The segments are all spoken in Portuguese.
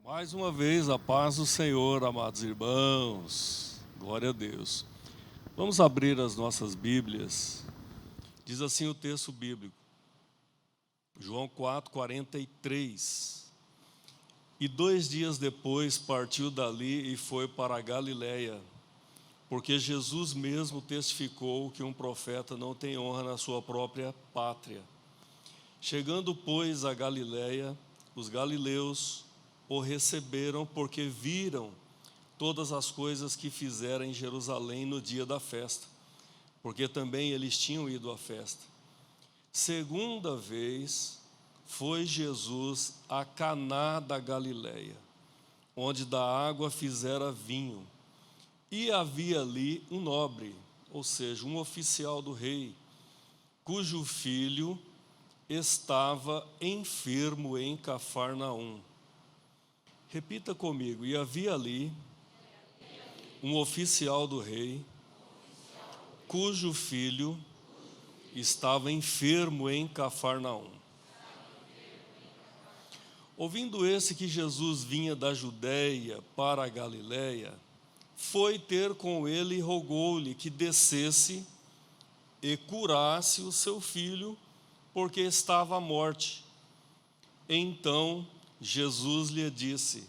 Mais uma vez, a paz do Senhor, amados irmãos. Glória a Deus. Vamos abrir as nossas Bíblias. Diz assim o texto bíblico. João 4:43. E 2 dias depois partiu dali e foi para a Galiléia, porque Jesus mesmo testificou que um profeta não tem honra na sua própria pátria. Chegando, pois, a Galiléia, os galileus o receberam porque viram todas as coisas que fizera em Jerusalém no dia da festa, porque também eles tinham ido à festa. Segunda vez foi Jesus a Caná da Galiléia, onde da água fizera vinho. E havia ali um nobre, ou seja, um oficial do rei, cujo filho estava enfermo em Cafarnaum. Repita comigo. E havia ali um oficial do rei, cujo filho estava enfermo em Cafarnaum. Ouvindo esse que Jesus vinha da Judéia para a Galiléia, foi ter com ele e rogou-lhe que descesse e curasse o seu filho, porque estava à morte. Então Jesus lhe disse: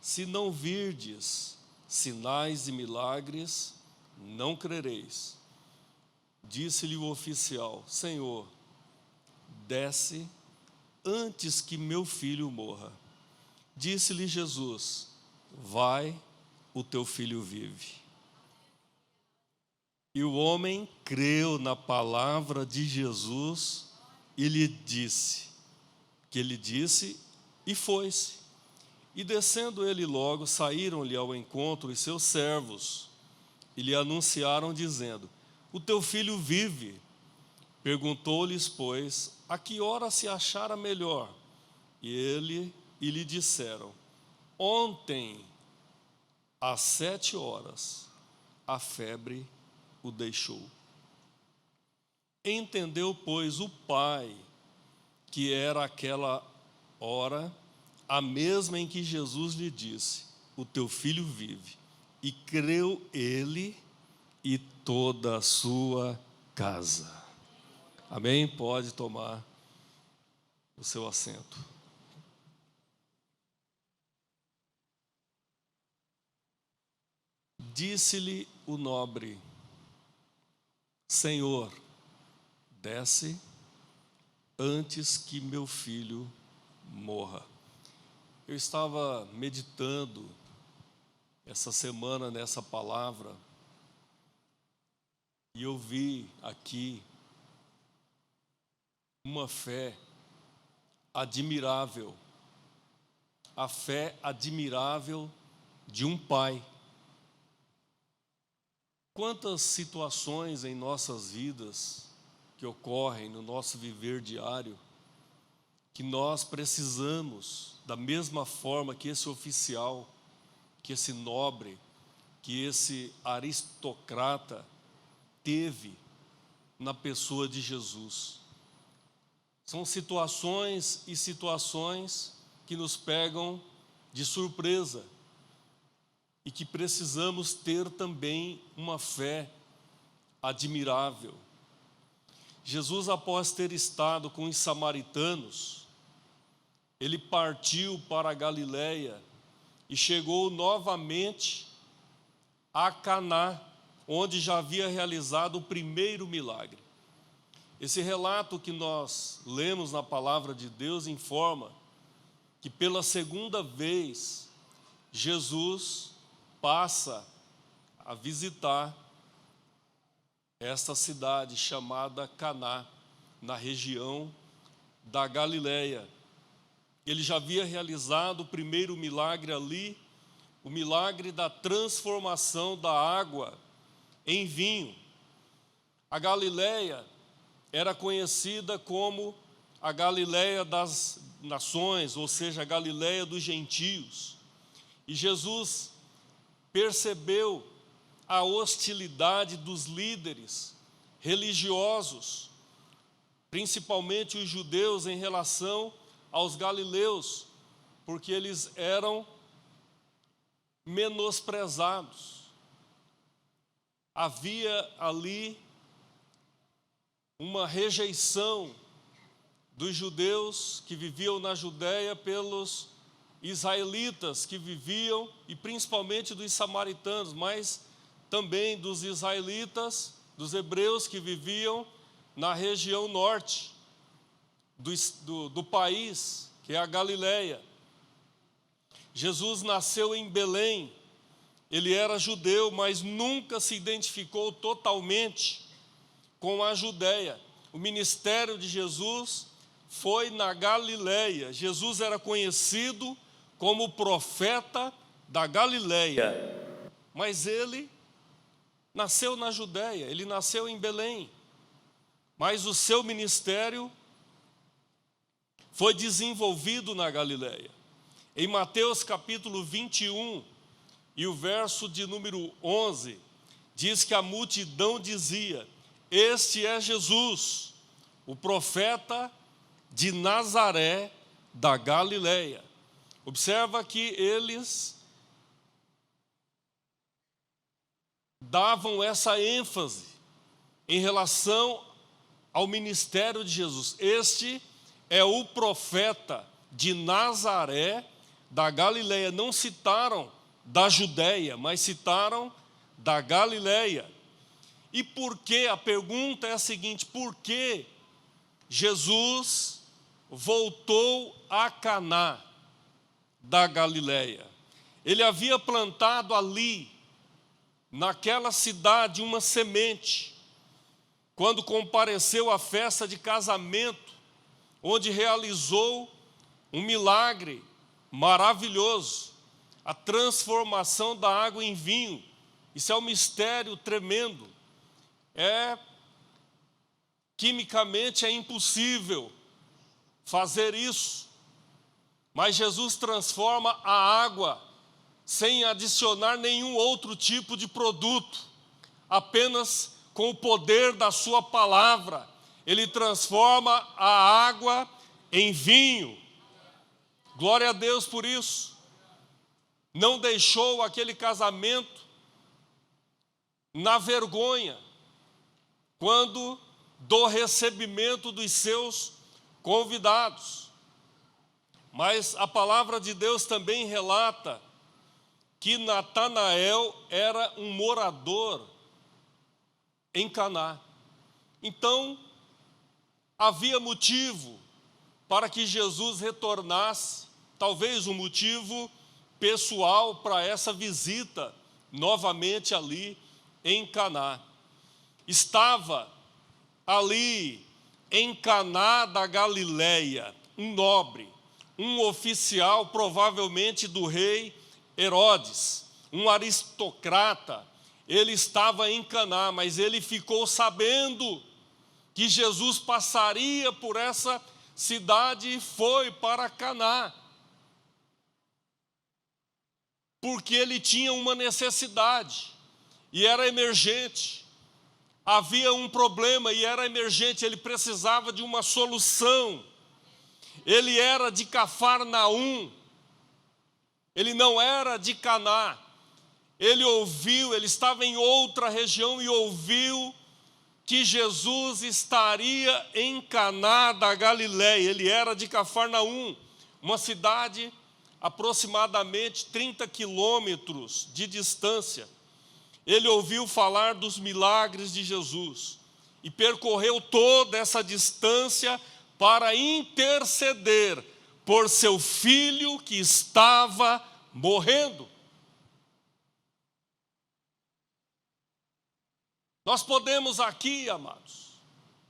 se não virdes sinais e milagres, não crereis. Disse-lhe o oficial: Senhor, desce antes que meu filho morra. Disse-lhe Jesus: vai, o teu filho vive. E o homem creu na palavra de Jesus e lhe disse, e foi-se. E descendo ele logo, saíram-lhe ao encontro os seus servos, e lhe anunciaram, dizendo: o teu filho vive. Perguntou-lhes, pois, a que hora se achara melhor? E lhe disseram: ontem, às 7 horas, a febre o deixou. Entendeu, pois, o pai que era aquela hora a mesma em que Jesus lhe disse: o teu filho vive. E creu ele e toda a sua casa. Amém? Pode tomar o seu assento. Disse-lhe o nobre: Senhor, desce antes que meu filho morra. Eu estava meditando essa semana nessa palavra e eu vi aqui uma fé admirável, a fé admirável de um pai. Quantas situações em nossas vidas que ocorrem no nosso viver diário, que nós precisamos, da mesma forma que esse oficial, que esse nobre, que esse aristocrata teve na pessoa de Jesus. São situações e situações que nos pegam de surpresa e que precisamos ter também uma fé admirável. Jesus, após ter estado com os samaritanos, ele partiu para a Galiléia e chegou novamente a Caná, onde já havia realizado o primeiro milagre. Esse relato que nós lemos na palavra de Deus informa que pela segunda vez Jesus passa a visitar esta cidade chamada Caná, na região da Galiléia. Ele já havia realizado o primeiro milagre ali, o milagre da transformação da água em vinho. A Galiléia era conhecida como a Galiléia das nações, ou seja, a Galiléia dos gentios. E Jesus percebeu a hostilidade dos líderes religiosos, principalmente os judeus, em relação aos galileus, porque eles eram menosprezados. Havia ali uma rejeição dos judeus que viviam na Judéia pelos israelitas que viviam, e principalmente dos samaritanos, mas também dos israelitas, dos hebreus que viviam na região norte do país, que é a Galileia. Jesus nasceu em Belém, ele era judeu, mas nunca se identificou totalmente com a Judéia. O ministério de Jesus foi na Galileia. Jesus era conhecido como profeta da Galileia, mas ele nasceu na Judéia, ele nasceu em Belém, mas o seu ministério foi desenvolvido na Galileia. Em Mateus capítulo 21, e o verso de número 11, diz que a multidão dizia: este é Jesus, o profeta de Nazaré da Galileia. Observa que eles davam essa ênfase em relação ao ministério de Jesus. Este é o profeta de Nazaré da Galileia. Não citaram da Judéia, mas citaram da Galileia. E por que? A pergunta é a seguinte: por que Jesus voltou a Caná da Galileia? Ele havia plantado ali, naquela cidade, uma semente, quando compareceu à festa de casamento, onde realizou um milagre maravilhoso, a transformação da água em vinho. Isso é um mistério tremendo. Quimicamente é impossível fazer isso, mas Jesus transforma a água sem adicionar nenhum outro tipo de produto, apenas com o poder da sua palavra. Ele transforma a água em vinho. Glória a Deus por isso. Não deixou aquele casamento na vergonha, quando do recebimento dos seus convidados. Mas a palavra de Deus também relata que Natanael era um morador em Caná. Então, havia motivo para que Jesus retornasse, talvez um motivo pessoal para essa visita novamente ali em Caná. Estava ali em Caná da Galileia um nobre, um oficial provavelmente do rei Herodes, um aristocrata. Ele estava em Caná, mas ele ficou sabendo que Jesus passaria por essa cidade e foi para Caná, porque ele tinha uma necessidade e era emergente. Havia um problema e era emergente, ele precisava de uma solução. Ele era de Cafarnaum, ele não era de Caná. Ele ouviu, ele estava em outra região e ouviu que Jesus estaria em Caná da Galileia. Ele era de Cafarnaum, uma cidade aproximadamente 30 quilômetros de distância. Ele ouviu falar dos milagres de Jesus e percorreu toda essa distância para interceder por seu filho que estava morrendo. Nós podemos aqui, amados,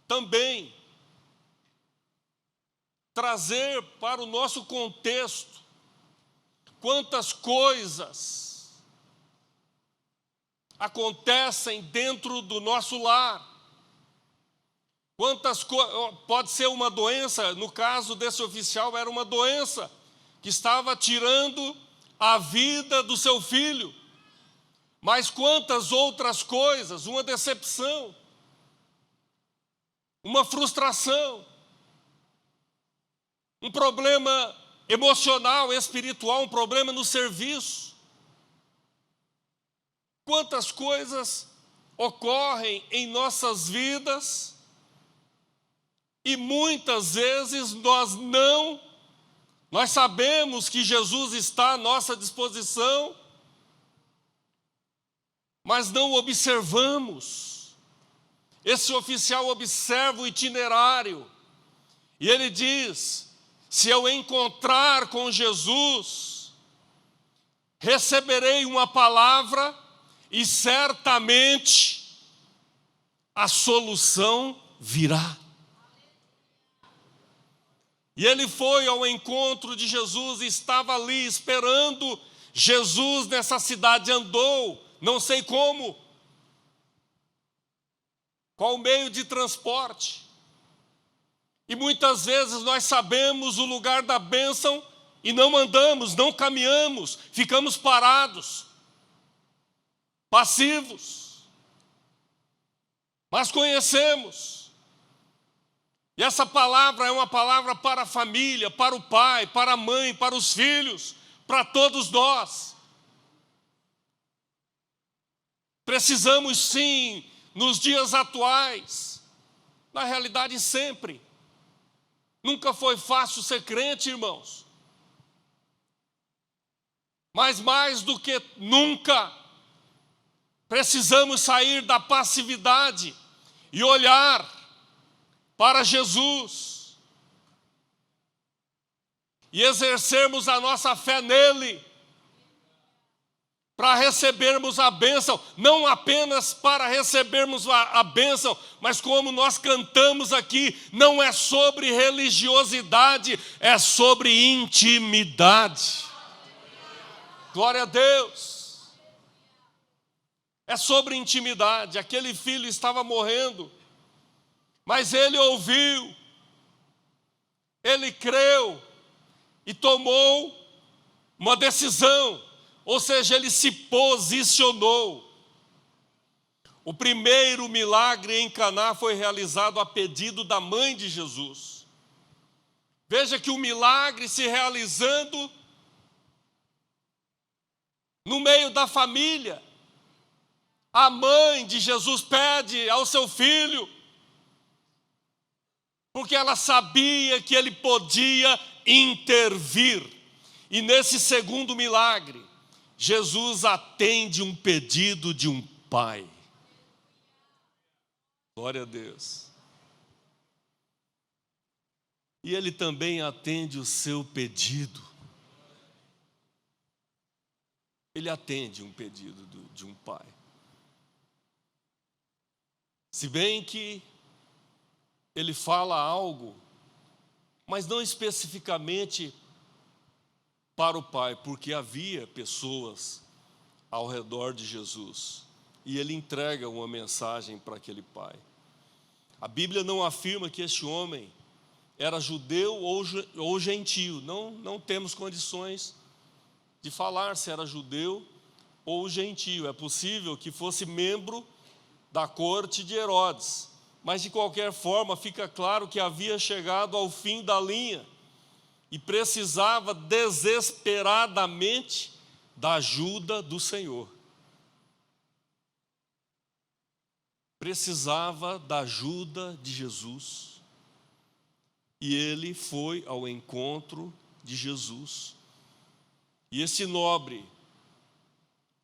também trazer para o nosso contexto quantas coisas acontecem dentro do nosso lar. Pode ser uma doença, no caso desse oficial era uma doença que estava tirando a vida do seu filho. Mas quantas outras coisas, uma decepção, uma frustração, um problema emocional, espiritual, um problema no serviço. Quantas coisas ocorrem em nossas vidas e muitas vezes nós sabemos que Jesus está à nossa disposição, mas não observamos. Esse oficial observa o itinerário e ele diz: se eu encontrar com Jesus, receberei uma palavra e certamente a solução virá. E ele foi ao encontro de Jesus e estava ali esperando Jesus nessa cidade. Andou, não sei como, qual meio de transporte. E muitas vezes nós sabemos o lugar da bênção e não andamos, não caminhamos, ficamos parados, passivos. Mas conhecemos. E essa palavra é uma palavra para a família, para o pai, para a mãe, para os filhos, para todos nós. Precisamos sim, nos dias atuais, na realidade sempre. Nunca foi fácil ser crente, irmãos. Mas mais do que nunca, precisamos sair da passividade e olhar para Jesus e exercermos a nossa fé nele, para recebermos a bênção, não apenas para recebermos a bênção, mas como nós cantamos aqui, não é sobre religiosidade, é sobre intimidade. Glória a Deus. É sobre intimidade. Aquele filho estava morrendo, mas ele ouviu, ele creu e tomou uma decisão, ou seja, ele se posicionou. O primeiro milagre em Caná foi realizado a pedido da mãe de Jesus. Veja que o milagre se realizando no meio da família. A mãe de Jesus pede ao seu filho, porque ela sabia que ele podia intervir. E nesse segundo milagre, Jesus atende um pedido de um pai. Glória a Deus. E ele também atende o seu pedido. Ele atende um pedido de um pai. Se bem que ele fala algo, mas não especificamente para o pai, porque havia pessoas ao redor de Jesus. E ele entrega uma mensagem para aquele pai. A Bíblia não afirma que este homem era judeu ou gentio. Não temos condições de falar se era judeu ou gentio. É possível que fosse membro da corte de Herodes. Mas de qualquer forma fica claro que havia chegado ao fim da linha e precisava desesperadamente da ajuda do Senhor. Precisava da ajuda de Jesus. E ele foi ao encontro de Jesus. E esse nobre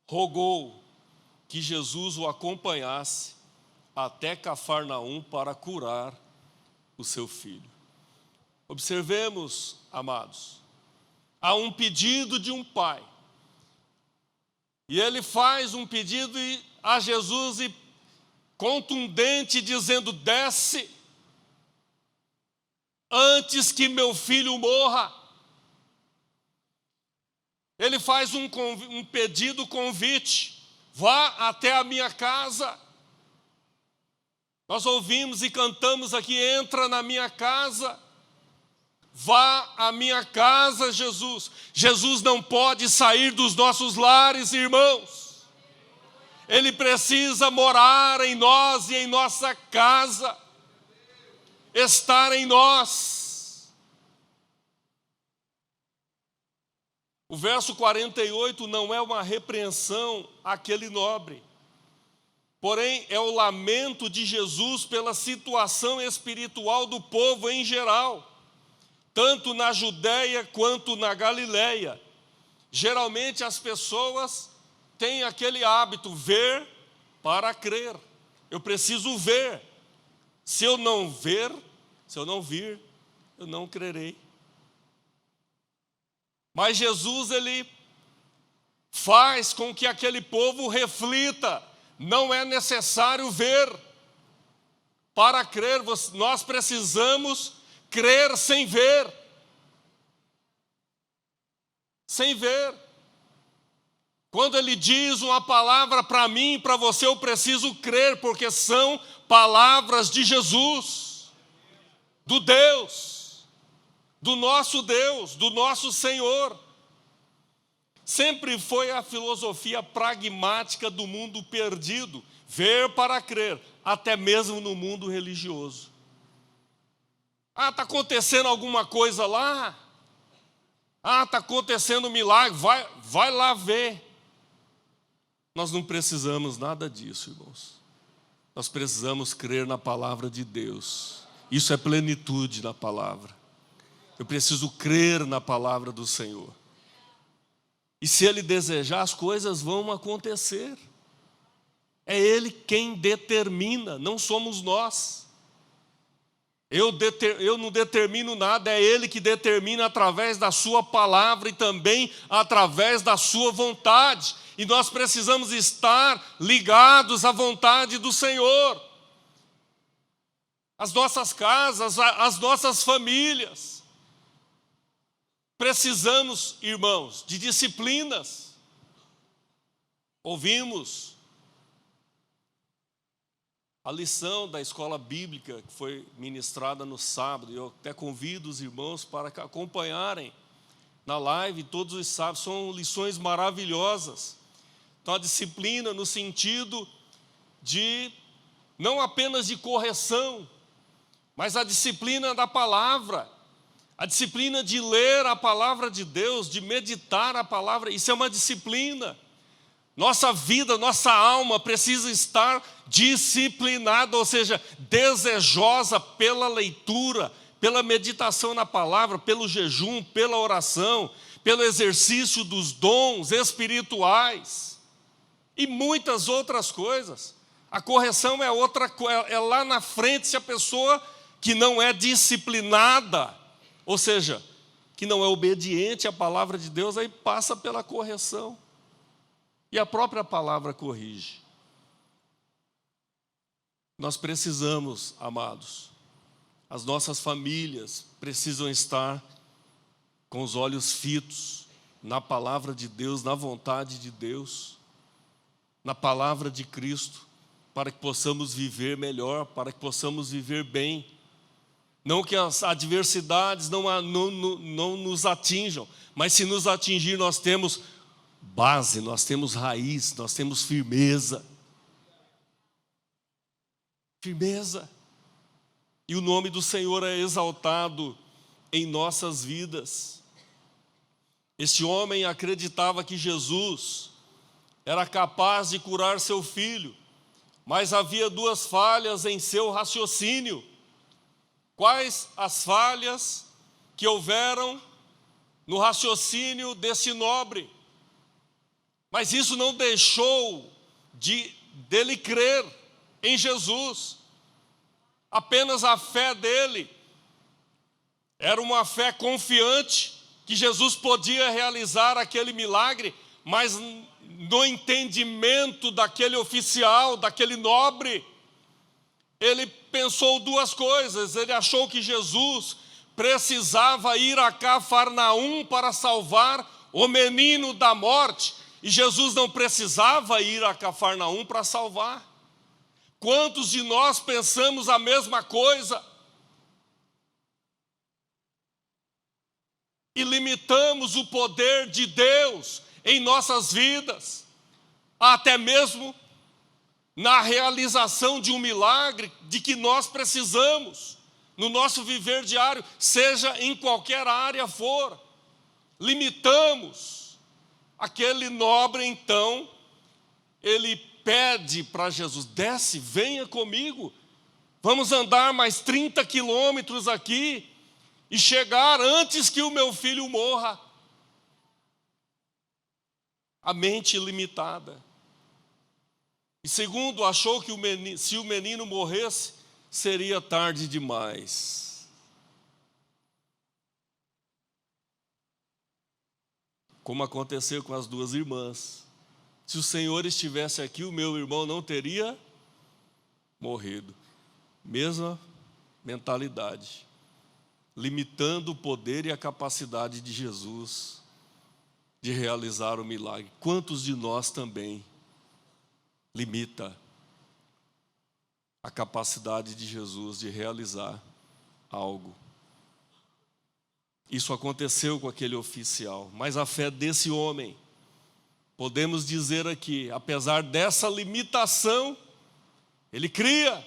rogou que Jesus o acompanhasse até Cafarnaum para curar o seu filho. Observemos, amados, há um pedido de um pai. E ele faz um pedido a Jesus e contundente, dizendo: desce antes que meu filho morra. Ele faz um pedido, convite: vá até a minha casa. Nós ouvimos e cantamos aqui: entra na minha casa. Vá à minha casa, Jesus. Jesus não pode sair dos nossos lares, irmãos. Ele precisa morar em nós e em nossa casa. Estar em nós. O verso 48 não é uma repreensão àquele nobre, porém é o lamento de Jesus pela situação espiritual do povo em geral, tanto na Judéia quanto na Galileia. Geralmente as pessoas têm aquele hábito, ver para crer. Eu preciso ver. Se eu não ver, se eu não vir, eu não crerei. Mas Jesus, ele faz com que aquele povo reflita. Não é necessário ver para crer. Nós precisamos crer sem ver. Sem ver. Quando ele diz uma palavra para mim e para você, eu preciso crer, porque são palavras de Jesus, do Deus, do nosso Senhor. Sempre foi a filosofia pragmática do mundo perdido, ver para crer, até mesmo no mundo religioso. Ah, está acontecendo alguma coisa lá? Ah, está acontecendo um milagre, vai lá ver. Nós não precisamos nada disso, irmãos. Nós precisamos crer na palavra de Deus. Isso é plenitude na palavra. Eu preciso crer na palavra do Senhor. E se Ele desejar, as coisas vão acontecer. É Ele quem determina, não somos nós. Eu não determino nada, é Ele que determina através da sua palavra e também através da sua vontade. E nós precisamos estar ligados à vontade do Senhor. As nossas casas, as nossas famílias. Precisamos, irmãos, de disciplinas. Ouvimos a lição da escola bíblica que foi ministrada no sábado. Eu até convido os irmãos para acompanharem na live todos os sábados. São lições maravilhosas. Então, a disciplina no sentido de, não apenas de correção, mas a disciplina da palavra. A disciplina de ler a palavra de Deus, de meditar a palavra. Isso é uma disciplina. Nossa vida, nossa alma precisa estar disciplinada, ou seja, desejosa pela leitura, pela meditação na palavra, pelo jejum, pela oração, pelo exercício dos dons espirituais e muitas outras coisas. A correção é outra coisa, é lá na frente. Se a pessoa que não é disciplinada, ou seja, que não é obediente à palavra de Deus, aí passa pela correção. E a própria palavra corrige. Nós precisamos, amados, as nossas famílias precisam estar com os olhos fitos na palavra de Deus, na vontade de Deus, na palavra de Cristo, para que possamos viver melhor, para que possamos viver bem. Não que as adversidades não nos atinjam, mas se nos atingir, nós temos base, nós temos raiz, nós temos firmeza. Firmeza. E o nome do Senhor é exaltado em nossas vidas. Este homem acreditava que Jesus era capaz de curar seu filho, mas havia duas falhas em seu raciocínio. Quais as falhas que houveram no raciocínio desse nobre? Mas isso não deixou dele crer em Jesus. Apenas a fé dele era uma fé confiante que Jesus podia realizar aquele milagre, mas no entendimento daquele oficial, daquele nobre, ele pensou duas coisas. Ele achou que Jesus precisava ir a Cafarnaum para salvar o menino da morte, e Jesus não precisava ir a Cafarnaum para salvar. Quantos de nós pensamos a mesma coisa? E limitamos o poder de Deus em nossas vidas, até mesmo na realização de um milagre de que nós precisamos no nosso viver diário, seja em qualquer área for. limitamos. Aquele nobre, então, ele pede para Jesus: desce, venha comigo, vamos andar mais 30 quilômetros aqui e chegar antes que o meu filho morra. A mente limitada. E segundo, achou que se o menino morresse, seria tarde demais. Como aconteceu com as duas irmãs. Se o Senhor estivesse aqui, o meu irmão não teria morrido. Mesma mentalidade. Limitando o poder e a capacidade de Jesus de realizar o milagre. Quantos de nós também limita a capacidade de Jesus de realizar algo? Isso aconteceu com aquele oficial, mas a fé desse homem, podemos dizer aqui, apesar dessa limitação, ele cria.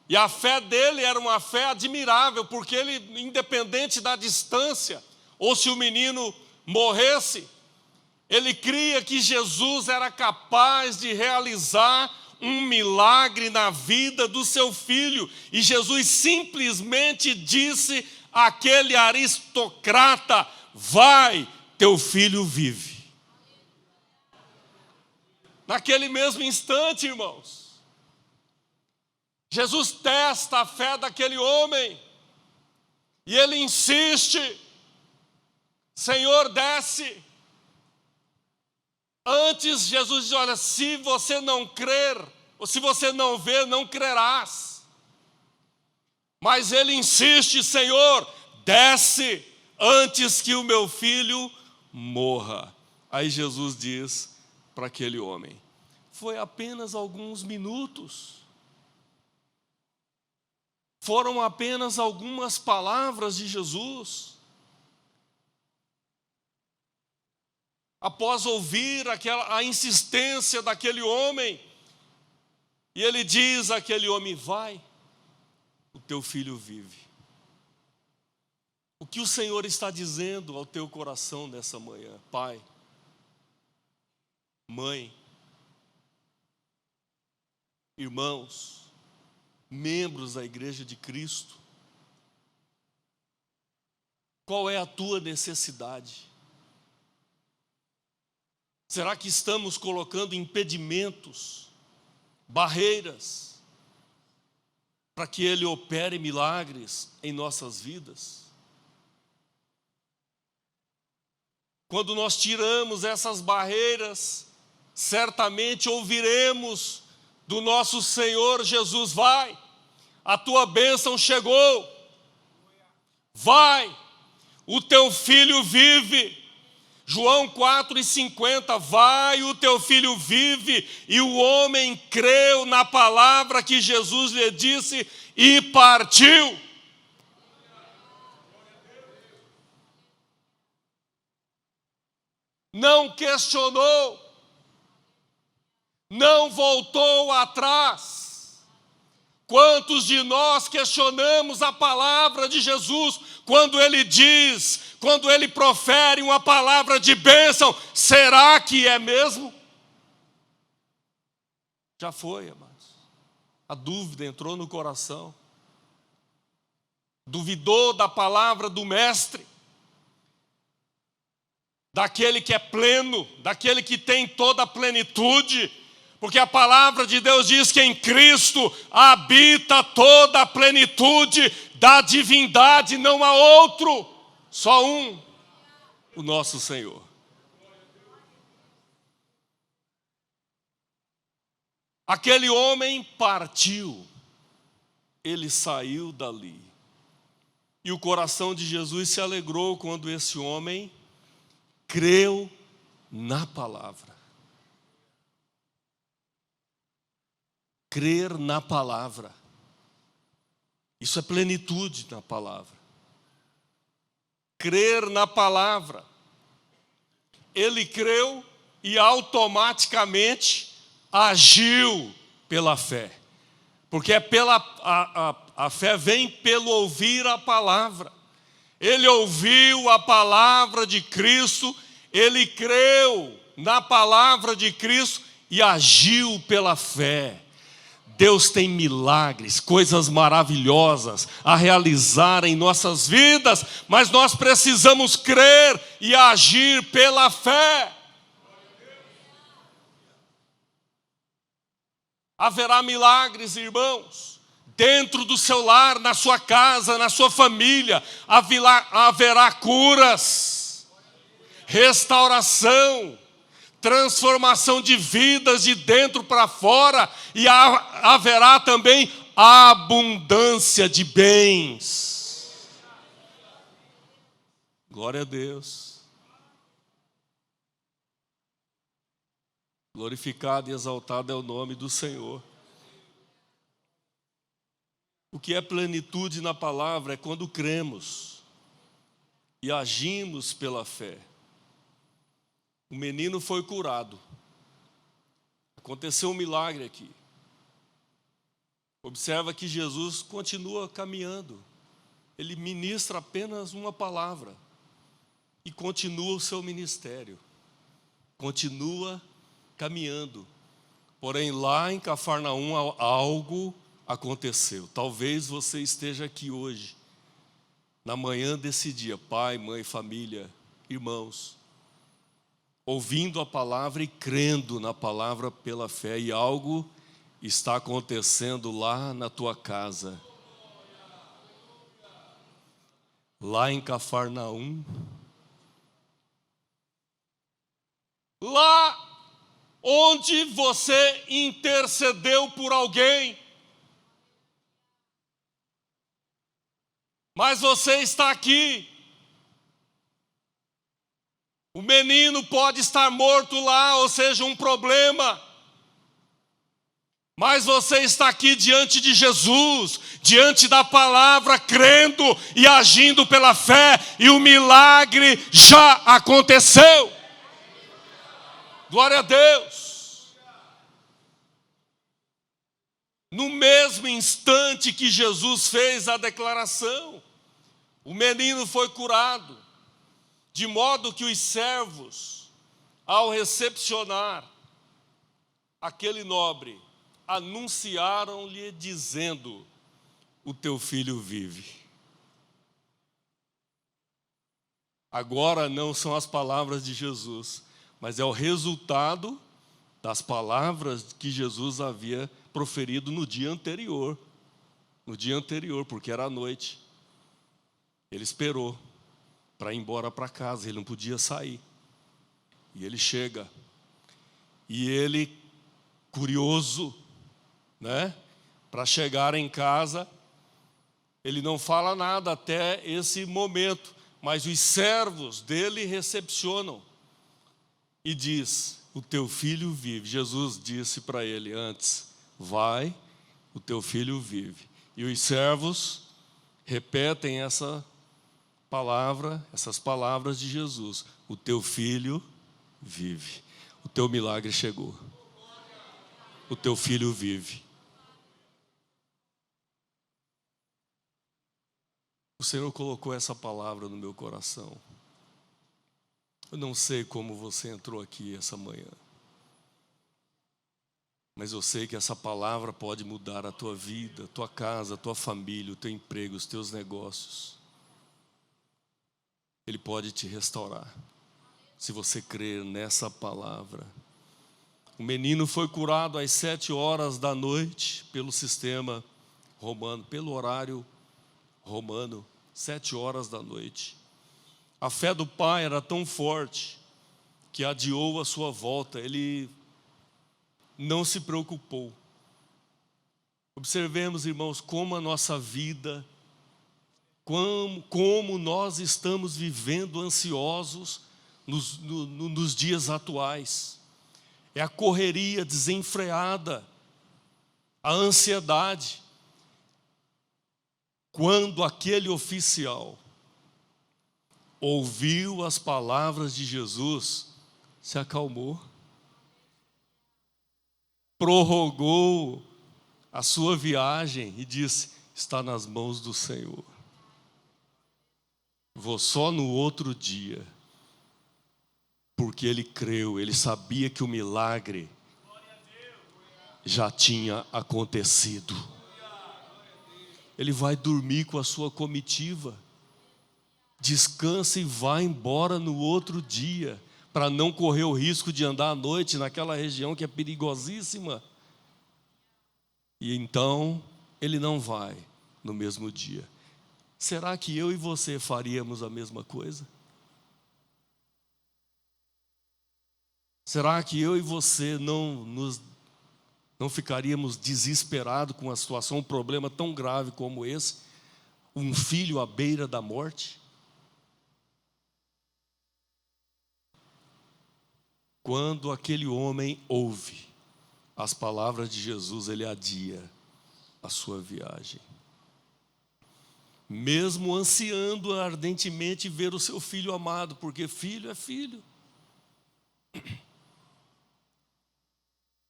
E a fé dele era uma fé admirável, porque ele, independente da distância, ou se o menino morresse, ele cria que Jesus era capaz de realizar um milagre na vida do seu filho. E Jesus simplesmente disse àquele aristocrata: vai, teu filho vive. Naquele mesmo instante, irmãos, Jesus testa a fé daquele homem. E ele insiste: Senhor, desce. Antes, Jesus diz: olha, se você não crer, ou se você não ver, não crerás. Mas ele insiste: Senhor, desce antes que o meu filho morra. Aí Jesus diz para aquele homem: foi apenas alguns minutos. Foram apenas algumas palavras de Jesus. Após ouvir a insistência daquele homem, e ele diz àquele homem: vai, o teu filho vive. O que o Senhor está dizendo ao teu coração nessa manhã? Pai, mãe, irmãos, membros da Igreja de Cristo, qual é a tua necessidade? Será que estamos colocando impedimentos, barreiras, para que Ele opere milagres em nossas vidas? Quando nós tiramos essas barreiras, certamente ouviremos do nosso Senhor Jesus: vai, a tua bênção chegou, vai, o teu filho vive. João 4,50, vai, o teu filho vive. E o homem creu na palavra que Jesus lhe disse e partiu. Não questionou, não voltou atrás. Quantos de nós questionamos a palavra de Jesus quando Ele diz, quando Ele profere uma palavra de bênção? Será que é mesmo? Já foi, amados. A dúvida entrou no coração. Duvidou da palavra do Mestre, daquele que é pleno, daquele que tem toda a plenitude. Porque a palavra de Deus diz que em Cristo habita toda a plenitude da divindade, não há outro, só um, o nosso Senhor. Aquele homem partiu, ele saiu dali. E o coração de Jesus se alegrou quando esse homem creu na palavra. Crer na palavra. Isso é plenitude na palavra. Crer na palavra. Ele creu e automaticamente agiu pela fé. Porque a fé vem pelo ouvir a palavra. Ele ouviu a palavra de Cristo, ele creu na palavra de Cristo e agiu pela fé. Deus tem milagres, coisas maravilhosas a realizar em nossas vidas, mas nós precisamos crer e agir pela fé. Haverá milagres, irmãos, dentro do seu lar, na sua casa, na sua família. Haverá curas, restauração, transformação de vidas de dentro para fora, e haverá também abundância de bens. Glória a Deus. Glorificado e exaltado é o nome do Senhor. O que é plenitude na palavra é quando cremos e agimos pela fé. O menino foi curado. Aconteceu um milagre aqui. Observa que Jesus continua caminhando. Ele ministra apenas uma palavra e continua o seu ministério. Continua caminhando. Porém, lá em Cafarnaum algo aconteceu. Talvez você esteja aqui hoje, na manhã desse dia, pai, mãe, família, irmãos, ouvindo a palavra e crendo na palavra pela fé, e algo está acontecendo lá na tua casa. Lá em Cafarnaum. Lá onde você intercedeu por alguém, mas você está aqui. O menino pode estar morto lá, ou seja, um problema, mas você está aqui diante de Jesus, diante da palavra, crendo e agindo pela fé, e o milagre já aconteceu. Glória a Deus. No mesmo instante que Jesus fez a declaração, o menino foi curado, de modo que os servos, ao recepcionar aquele nobre, anunciaram-lhe dizendo: o teu filho vive. Agora não são as palavras de Jesus, mas é o resultado das palavras que Jesus havia proferido no dia anterior. No dia anterior, porque era à noite. Ele esperou para ir embora para casa, ele não podia sair. E ele chega. E ele, curioso, né, para chegar em casa, ele não fala nada até esse momento, mas os servos dele recepcionam. E diz: o teu filho vive. Jesus disse para ele antes: vai, o teu filho vive. E os servos repetem essa palavra, essas palavras de Jesus: o teu filho vive. O teu milagre chegou. O teu filho vive. O Senhor colocou essa palavra no meu coração. Eu não sei como você entrou aqui essa manhã, mas eu sei que essa palavra pode mudar a tua vida, a tua casa, a tua família, o teu emprego, os teus negócios. Ele pode te restaurar, se você crer nessa palavra. O menino foi curado às 7h da noite, pelo sistema romano, pelo horário romano, 7h da noite. A fé do pai era tão forte que adiou a sua volta. Ele não se preocupou. Observemos, irmãos, como a nossa vida, como nós estamos vivendo ansiosos nos dias atuais. É a correria desenfreada, a ansiedade. Quando aquele oficial ouviu as palavras de Jesus, se acalmou, prorrogou a sua viagem e disse: está nas mãos do Senhor. Vou só no outro dia. Porque ele creu, ele sabia que o milagre já tinha acontecido. Ele vai dormir com a sua comitiva. Descansa e vai embora no outro dia, para não correr o risco de andar à noite naquela região que é perigosíssima. E então, ele não vai no mesmo dia. Será que eu e você faríamos a mesma coisa? Será que eu e você não ficaríamos desesperados com uma situação, um problema tão grave como esse? Um filho à beira da morte? Quando aquele homem ouve as palavras de Jesus, ele adia a sua viagem. Mesmo ansiando ardentemente ver o seu filho amado, porque filho é filho.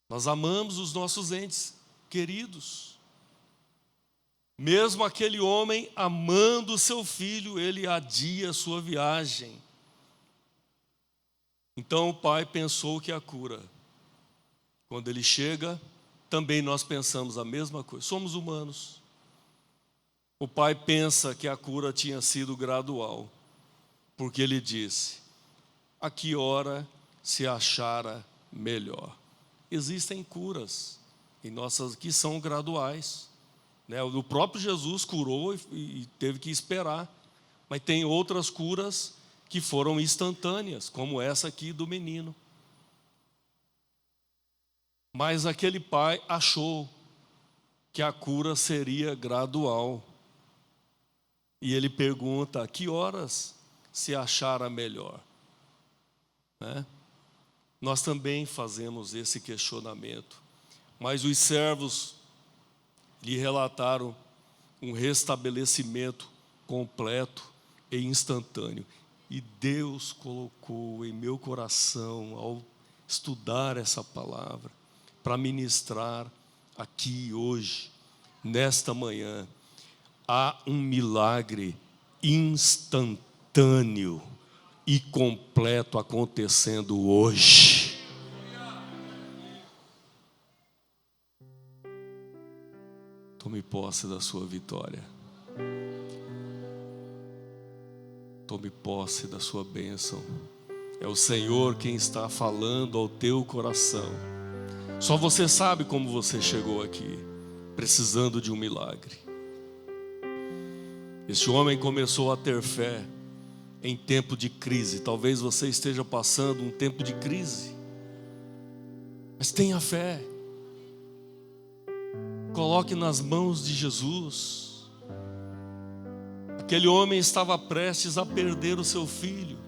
Nós amamos os nossos entes queridos. Mesmo aquele homem amando o seu filho, ele adia a sua viagem. Então o pai pensou que a cura. Quando ele chega, também nós pensamos a mesma coisa. Somos humanos. O pai pensa que a cura tinha sido gradual, porque ele disse: a que hora se achara melhor? Existem curas em nossas que são graduais, né? O próprio Jesus curou e teve que esperar, mas tem outras curas que foram instantâneas, como essa aqui do menino. Mas aquele pai achou que a cura seria gradual. E ele pergunta: a que horas se achara melhor? Né? Nós também fazemos esse questionamento. Mas os servos lhe relataram um restabelecimento completo e instantâneo. E Deus colocou em meu coração, ao estudar essa palavra, para ministrar aqui hoje, nesta manhã, há um milagre instantâneo e completo acontecendo hoje. Tome posse da sua vitória. Tome posse da sua bênção. É o Senhor quem está falando ao teu coração. Só você sabe como você chegou aqui, precisando de um milagre. Este homem começou a ter fé em tempo de crise. Talvez você esteja passando um tempo de crise, mas tenha fé. Coloque nas mãos de Jesus. Aquele homem estava prestes a perder o seu filho,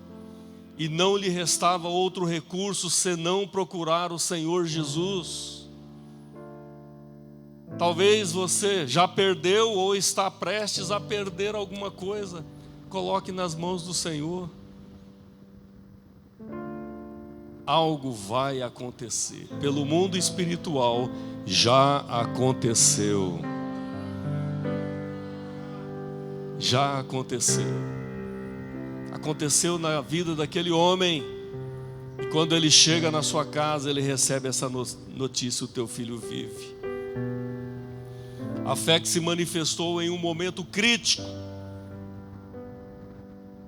e não lhe restava outro recurso senão procurar o Senhor Jesus. Talvez você já perdeu ou está prestes a perder alguma coisa. Coloque nas mãos do Senhor. Algo vai acontecer. Pelo mundo espiritual já aconteceu. Já aconteceu. Aconteceu na vida daquele homem. E quando ele chega na sua casa, ele recebe essa notícia: o teu filho vive. A fé que se manifestou em um momento crítico,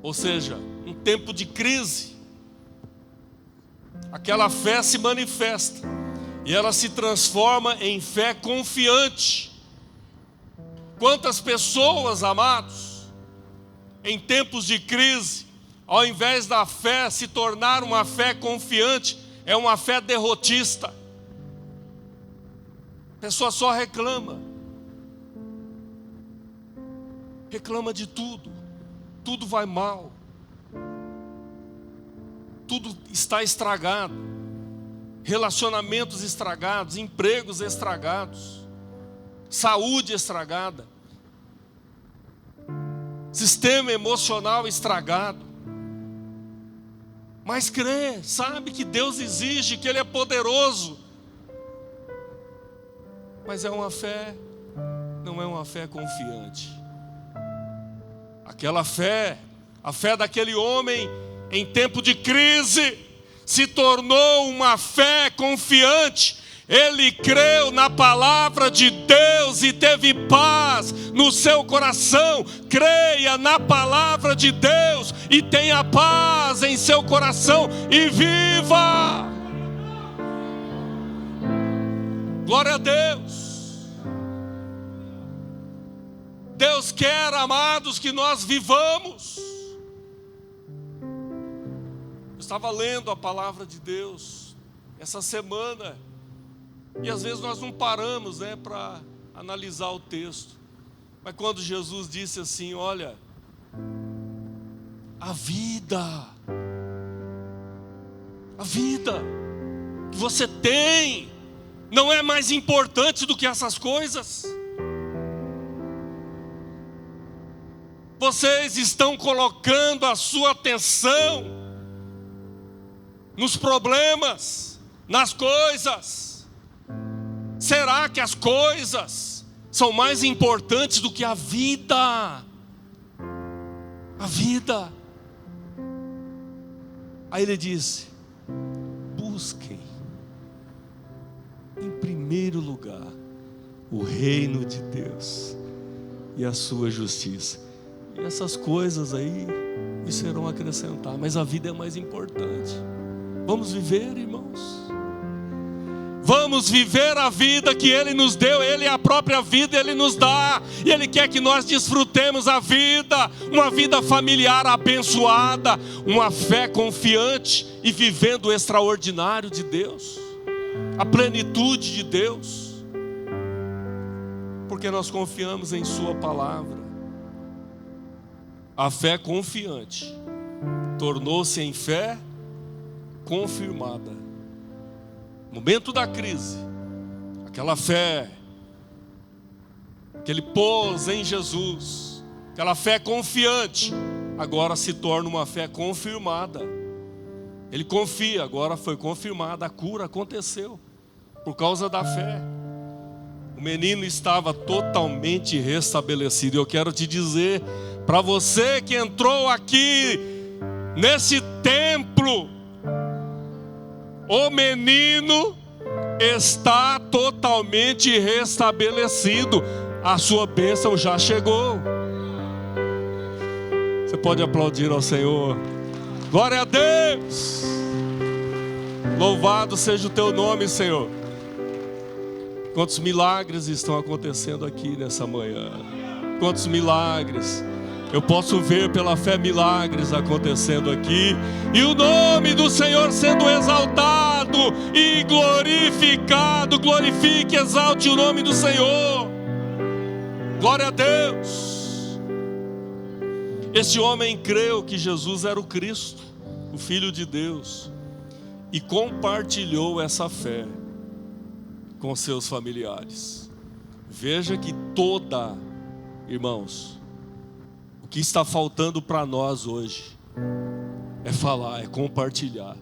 ou seja, um tempo de crise. Aquela fé se manifesta e ela se transforma em fé confiante. Quantas pessoas, amados, em tempos de crise, ao invés da fé se tornar uma fé confiante, é uma fé derrotista. A pessoa só reclama de tudo, tudo vai mal, tudo está estragado, relacionamentos estragados, empregos estragados, saúde estragada, sistema emocional estragado. Mas crê, sabe que Deus existe, que Ele é poderoso, mas é uma fé, não é uma fé confiante. Aquela fé A fé daquele homem em tempo de crise se tornou uma fé confiante. Ele creu na palavra de Deus e teve paz no seu coração. Creia na palavra de Deus e tenha paz em seu coração e viva. Glória a Deus. Deus quer, amados, que nós vivamos. Eu estava lendo a palavra de Deus essa semana. E às vezes nós não paramos, para analisar o texto. Mas quando Jesus disse assim, olha, a vida que você tem não é mais importante do que essas coisas. Vocês estão colocando a sua atenção nos problemas, nas coisas. Será que as coisas são mais importantes do que a vida? A vida. Aí ele disse: busquem em primeiro lugar o reino de Deus e a sua justiça. E essas coisas aí me serão acrescentadas. Mas a vida é mais importante. Vamos viver, irmãos. Vamos viver a vida que Ele nos deu. Ele é a própria vida, Ele nos dá. E Ele quer que nós desfrutemos a vida. Uma vida familiar abençoada. Uma fé confiante e vivendo o extraordinário de Deus. A plenitude de Deus. Porque nós confiamos em Sua palavra. A fé confiante tornou-se em fé confirmada. No momento da crise, aquela fé que ele pôs em Jesus, aquela fé confiante, agora se torna uma fé confirmada. Ele confia, agora foi confirmada, a cura aconteceu por causa da fé. O menino estava totalmente restabelecido. Eu quero te dizer, para você que entrou aqui nesse templo, o menino está totalmente restabelecido. A sua bênção já chegou. Você pode aplaudir ao Senhor. Glória a Deus. Louvado seja o teu nome, Senhor. Quantos milagres estão acontecendo aqui nessa manhã. Quantos milagres. Eu posso ver pela fé milagres acontecendo aqui. E o nome do Senhor sendo exaltado e glorificado. Glorifique, exalte o nome do Senhor. Glória a Deus. Este homem creu que Jesus era o Cristo, o Filho de Deus. E compartilhou essa fé com seus familiares. Veja que irmãos, o que está faltando para nós hoje é falar, é compartilhar.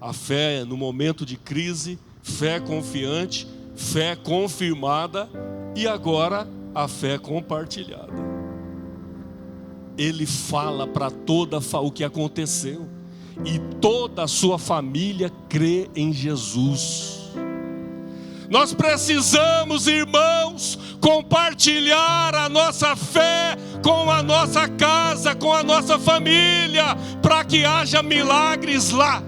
A fé no momento de crise, fé confiante, fé confirmada e agora a fé compartilhada. Ele fala para toda o que aconteceu e toda a sua família crê em Jesus. Nós precisamos, irmãos, compartilhar a nossa fé com a nossa casa, com a nossa família, para que haja milagres lá,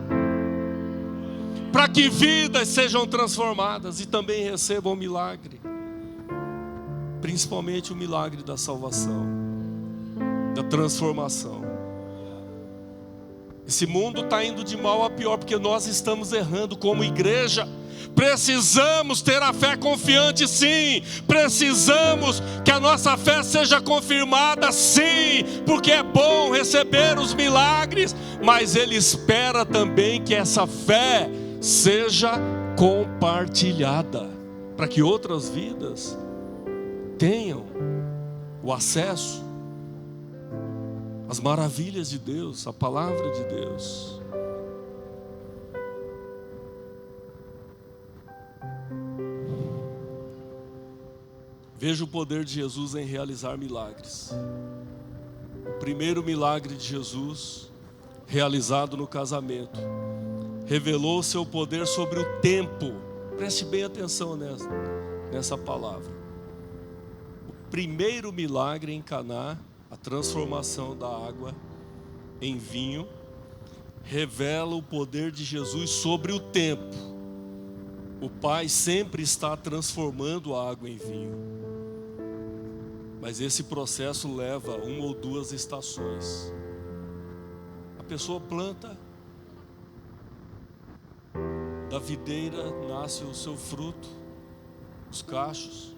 para que vidas sejam transformadas e também recebam milagre, principalmente o milagre da salvação, da transformação. Esse mundo está indo de mal a pior, porque nós estamos errando como igreja. Precisamos ter a fé confiante, sim. Precisamos que a nossa fé seja confirmada, sim. Porque é bom receber os milagres, mas Ele espera também que essa fé seja compartilhada, para que outras vidas tenham o acesso às maravilhas de Deus, à palavra de Deus. Veja o poder de Jesus em realizar milagres. O primeiro milagre de Jesus, realizado no casamento, revelou seu poder sobre o tempo. Preste bem atenção nessa palavra. O primeiro milagre em Caná, a transformação da água em vinho, revela o poder de Jesus sobre o tempo. O Pai sempre está transformando a água em vinho, mas esse processo leva 1 ou 2 estações. A pessoa planta, da videira nasce o seu fruto, os cachos,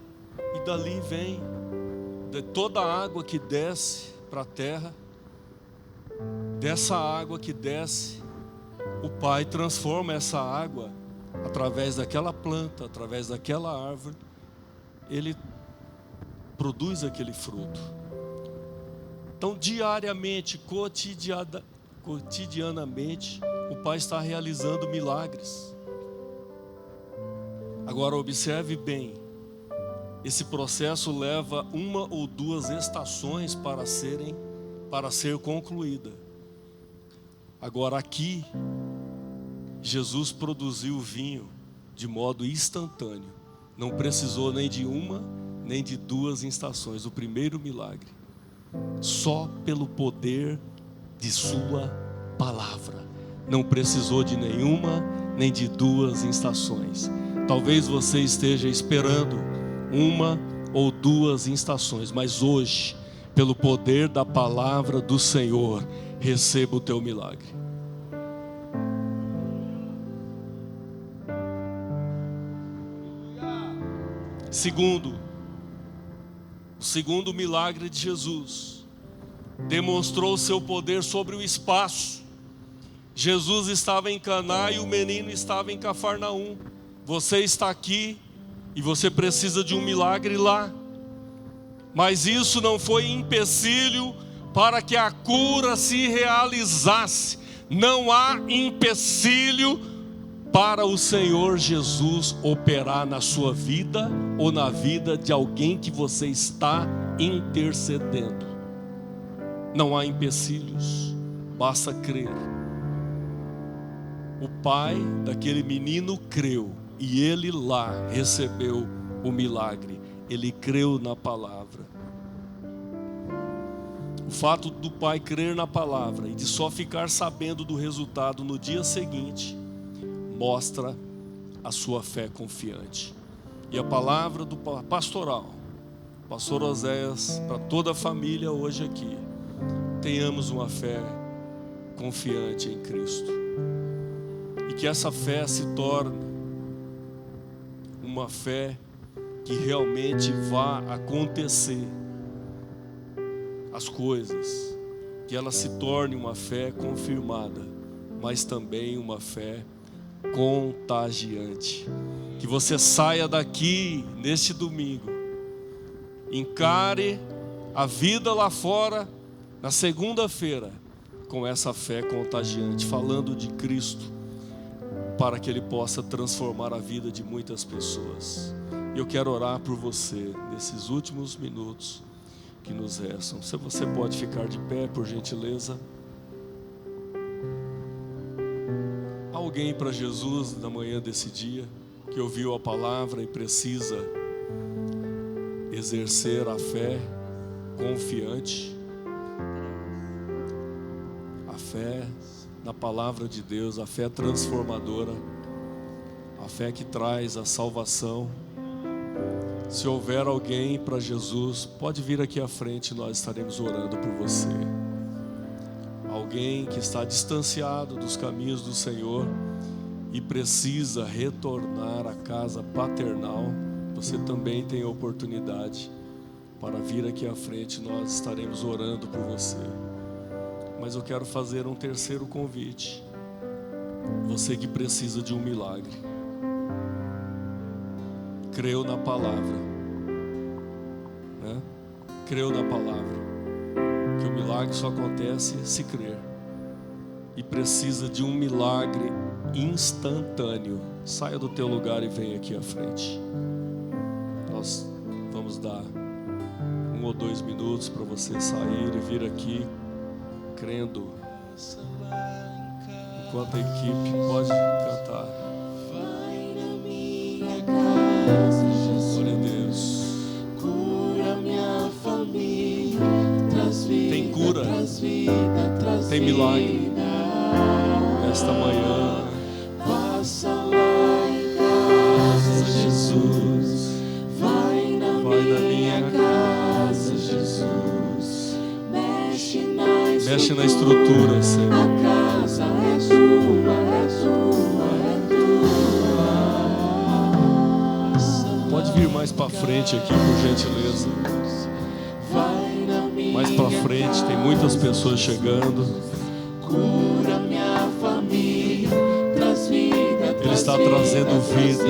e dali vem de toda a água que desce para a terra. Dessa água que desce, o Pai transforma essa água através daquela planta, através daquela árvore. Ele produz aquele fruto. Então, diariamente, cotidianamente, o Pai está realizando milagres. Agora, observe bem, esse processo leva 1 ou 2 estações para ser concluída. Agora, aqui, Jesus produziu o vinho de modo instantâneo. Não precisou nem de 1, nem de 2 estações. O primeiro milagre, só pelo poder de sua palavra. Não precisou de nenhuma, nem de 2 estações. Talvez você esteja esperando 1 ou 2 estações, mas hoje, pelo poder da palavra do Senhor, receba o teu milagre. O segundo milagre de Jesus demonstrou seu poder sobre o espaço. Jesus estava em Caná e o menino estava em Cafarnaum. Você está aqui e você precisa de um milagre lá. Mas isso não foi empecilho para que a cura se realizasse. Não há empecilho para o Senhor Jesus operar na sua vida ou na vida de alguém que você está intercedendo. Não há empecilhos, basta crer. O pai daquele menino creu e ele lá recebeu o milagre. Ele creu na palavra. O fato do pai crer na palavra e de só ficar sabendo do resultado no dia seguinte mostra a sua fé confiante. E a palavra do pastoral, pastor Oséias, para toda a família hoje aqui: tenhamos uma fé confiante em Cristo, e que essa fé se torne uma fé que realmente vá acontecer as coisas, que ela se torne uma fé confirmada, mas também uma fé contagiante. Que você saia daqui neste domingo, encare a vida lá fora na segunda-feira com essa fé contagiante, falando de Cristo, para que Ele possa transformar a vida de muitas pessoas. Eu quero orar por você nesses últimos minutos que nos restam. Se você pode ficar de pé, por gentileza. Alguém para Jesus na manhã desse dia, que ouviu a palavra e precisa exercer a fé confiante, a fé na palavra de Deus, a fé transformadora, a fé que traz a salvação. Se houver alguém para Jesus, pode vir aqui à frente, nós estaremos orando por você. Alguém que está distanciado dos caminhos do Senhor e precisa retornar à casa paternal, você também tem a oportunidade para vir aqui à frente, nós estaremos orando por você. Mas eu quero fazer um terceiro convite. Você que precisa de um milagre, creu na palavra, né? Creu na palavra, que o milagre só acontece se crer, e precisa de um milagre instantâneo. Saia do teu lugar e venha aqui à frente. Nós vamos dar 1 ou 2 minutos para você sair e vir aqui crendo. Enquanto a equipe pode cantar. Vai na minha casa, Jesus. Glória a Deus. Cura minha família, traz vida, Tem cura, traz vida, traz tem milagre. vida. Esta manhã, Passa lá em casa, Jesus. Vai na minha casa, Jesus. Mexe na estrutura, Senhor. A casa é sua, é sua, é tua. Pode vir mais para frente aqui, por gentileza. Vai na minha Mais para frente, tem muitas pessoas chegando. Cura minha família, traz vida, Ele está trazendo vida.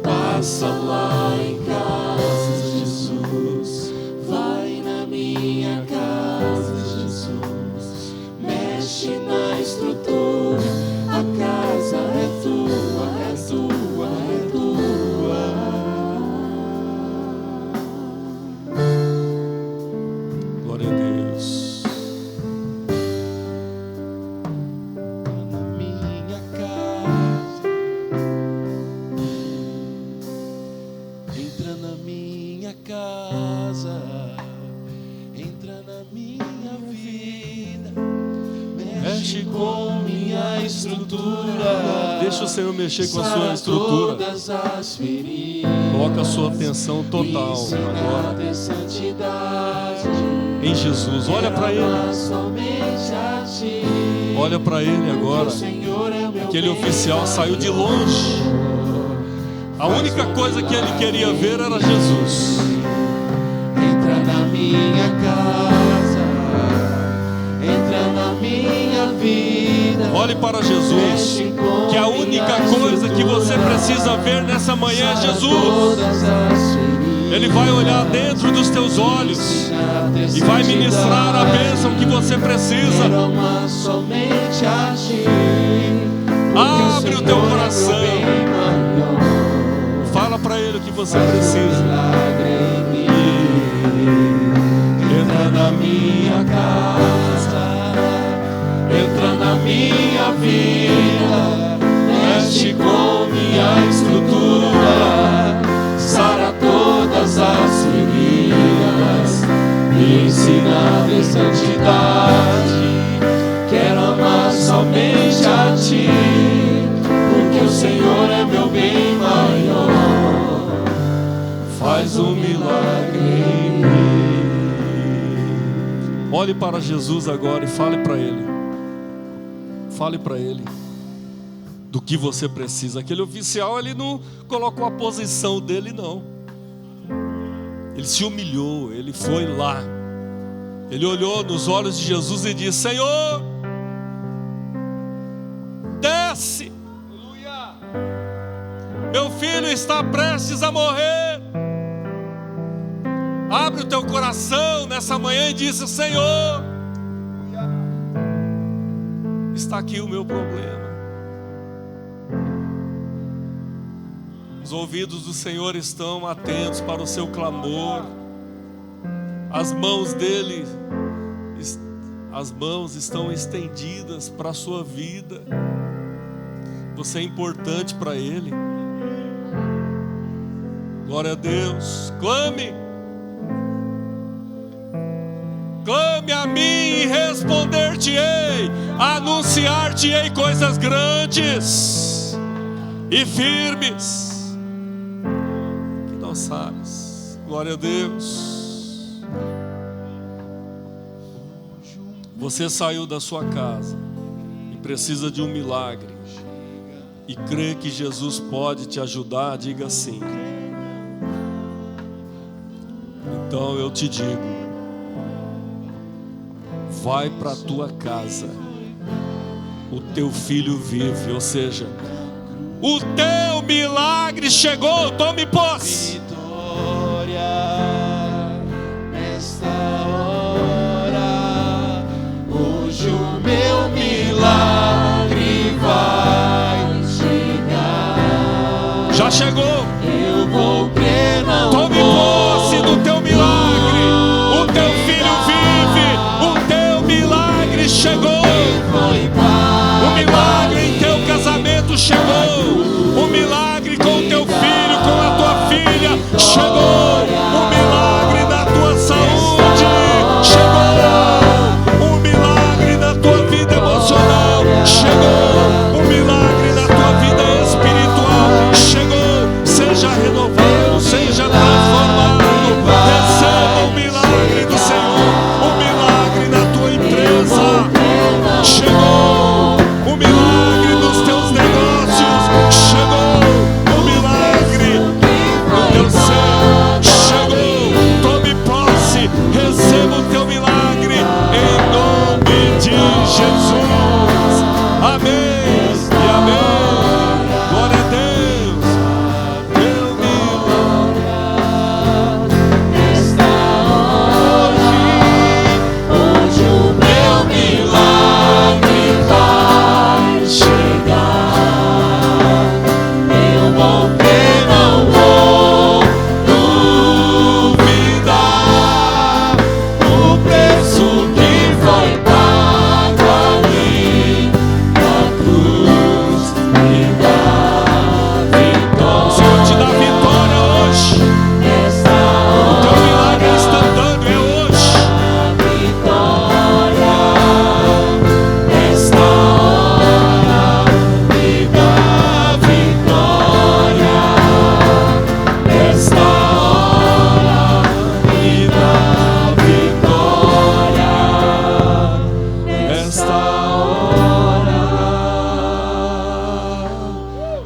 Passa lá em casa, Jesus. Vai na minha casa, Jesus. Mexe na estrutura. A casa é tua, é tua, é tua. Glória a Deus. Na minha casa, entra na minha casa, entra na minha vida, mexe com minha estrutura. Deixa o Senhor mexer com a sua estrutura. Todas as feridas. Coloca a sua atenção total agora De santidade. em Jesus. Olha para Ele. Somente a ti. Olha para Ele agora. Senhor é meu Aquele oficial saiu de longe. A única coisa que ele queria ver era Jesus. Entra na minha casa, entra na minha vida. Olhe para Jesus, que a única coisa que você precisa ver nessa manhã é Jesus. Ele vai olhar dentro dos teus olhos e vai ministrar a bênção que você precisa. Somente a ti. Abre o teu coração. Fala para Ele o que você precisa. Entra na minha casa, entra na minha vida, mexe com minha estrutura, sara todas as feridas, me ensina de santidade. Quero amar somente a ti, porque o Senhor é meu bem maior. Faz um milagre em mim. Olhe para Jesus agora e fale para Ele. Fale para Ele do que você precisa. Aquele oficial, ele não colocou a posição dele, não. Ele se humilhou, ele foi lá. Ele olhou nos olhos de Jesus e disse: Senhor, desce. Meu filho está prestes a morrer. Abre o teu coração nessa manhã e diz: Senhor, está aqui o meu problema. Os ouvidos do Senhor estão atentos para o seu clamor. As mãos dele, as mãos estão estendidas para a sua vida. Você é importante para Ele. Glória a Deus. Clame. Clame a mim e responder-te-ei, anunciar-te-ei coisas grandes e firmes que não sabes. Glória a Deus. Você saiu da sua casa e precisa de um milagre e crê que Jesus pode te ajudar, diga sim. Então eu te digo, vai para a tua casa, o teu filho vive, ou seja, o teu milagre chegou, tome posse. Vitória nesta hora, hoje o meu milagre vai chegar. Já chegou. Eu vou crer, não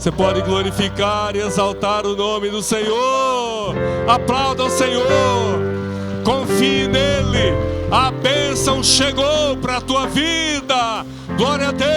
Você pode glorificar e exaltar o nome do Senhor. Aplauda o Senhor. Confie nele. A bênção chegou para a tua vida. Glória a Deus.